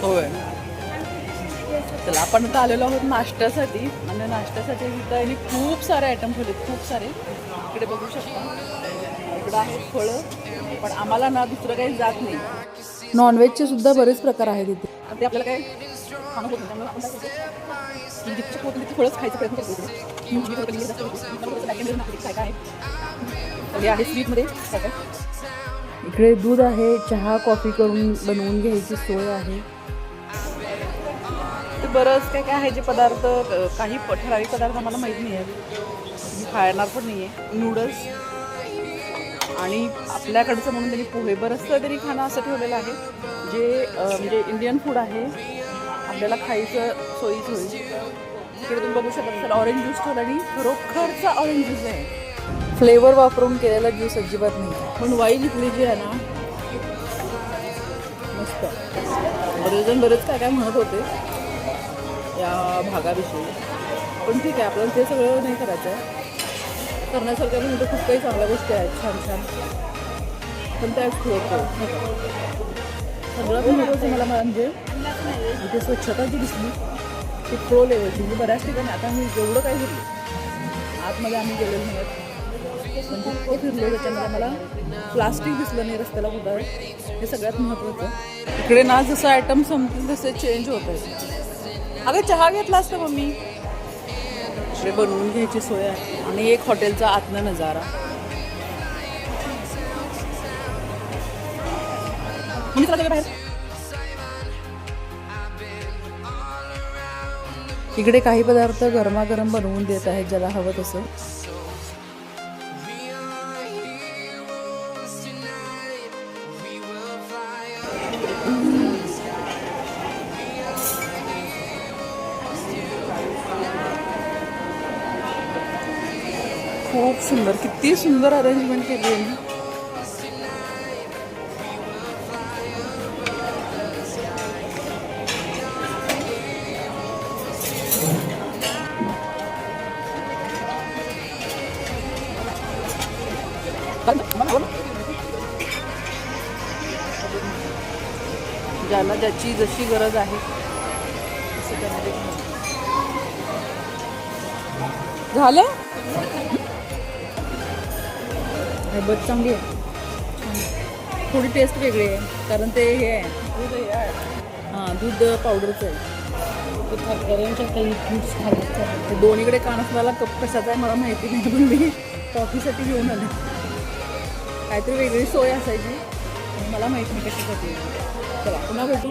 होय. चला आपण आता आलेलो आहोत नाश्त्यासाठी आणि नाश्त्यासाठी इथं यांनी खूप सारे आयटम ठेवलेत, खूप सारे. इकडे बघू शकता, इकडं आहेत फळं, पण आम्हाला ना दुसरं काही जात नाही. नॉनव्हेजचे सुद्धा बरेच प्रकार आहेत इथे. आणि ते आपल्याला काय खाणं होत नाही, त्यामुळे आपण काय करतो, जितकी शक्य होतं तितकी फळंच खायचा प्रयत्न करतो. मी थोडं कधी जास्त होतो काय काय आहे. हे आहे स्वीटमध्ये काय काय. इकडे दूध आहे, चहा कॉफी करून बनवून घ्यायची सोय आहे. ते बरंच काय काय आहे जे पदार्थ, काही ठराविक पदार्थ आम्हाला माहीत नाही आहेत, मी खाणार पण नाही आहे. नूडल्स आणि आपल्याकडचं म्हणून त्यांनी पोहे, बरंचसं तरी खाणं असं ठेवलेलं आहे जे म्हणजे इंडियन फूड आहे, आपल्याला खायचं सोयीच होईल. तिकडे तुम्ही बघू शकता त्याला ऑरेंज ज्यूस ठेवला आणि खरोखरचा ऑरेंज ज्यूस आहे. फ्लेवर वापरून केलेला ज्यूस अजिबात नाही. पण वाईन इथली जी आहे ना मस्त. बरेचजण बरेच काय काय म्हणत होते या भागाविषयी, पण ठीक आहे, आपल्याला ते सगळं नाही करायचं आहे. करण्यासारख्या पण इथे खूप काही चांगल्या गोष्टी आहेत, छान छान, पण त्या ठेवतो. सगळ्यात महत्त्वाचं मला म्हणजे इथे स्वच्छता जी दिसली ती प्रो लेवलची. म्हणजे बऱ्याच ठिकाणी आता आम्ही जेवढं काही फिरलो, आतमध्ये आम्ही गेलेलो नाही, म्हणजे इतकं फिरलो त्याच्यामध्ये मला प्लास्टिक दिसलं नाही रस्त्याला कुठं, हे सगळ्यात महत्त्वाचं. इकडे ना जसं आयटम संपतील तसे चेंज होत आहे. अगं चहा घेतला असतं मम्मी. इकडे बनवून घ्यायची सोय आहे आणि एक हॉटेलचा आतनं नजारा. म्हणजे चला बाहेर. इकडे काही पदार्थ गरमागरम बनवून देत आहेत ज्याला हवं तसं. खूप सुंदर, किती सुंदर अरेंजमेंट केली आहे ना. ज्याला ज्याची जशी गरज आहे तसं त्यामध्ये झालं. बट चांगली आहे, थोडी टेस्ट वेगळी आहे कारण ते हे आहे, हां दूध पावडरचं आहे. ते दोन्हीकडे कानासला कप कशाचा आहे मला माहिती नाही, पण मी कॉफीसाठी घेऊन आले. काहीतरी वेगळी सोय असायची, मला माहिती नाही कशासाठी. चला पुन्हा भेटू.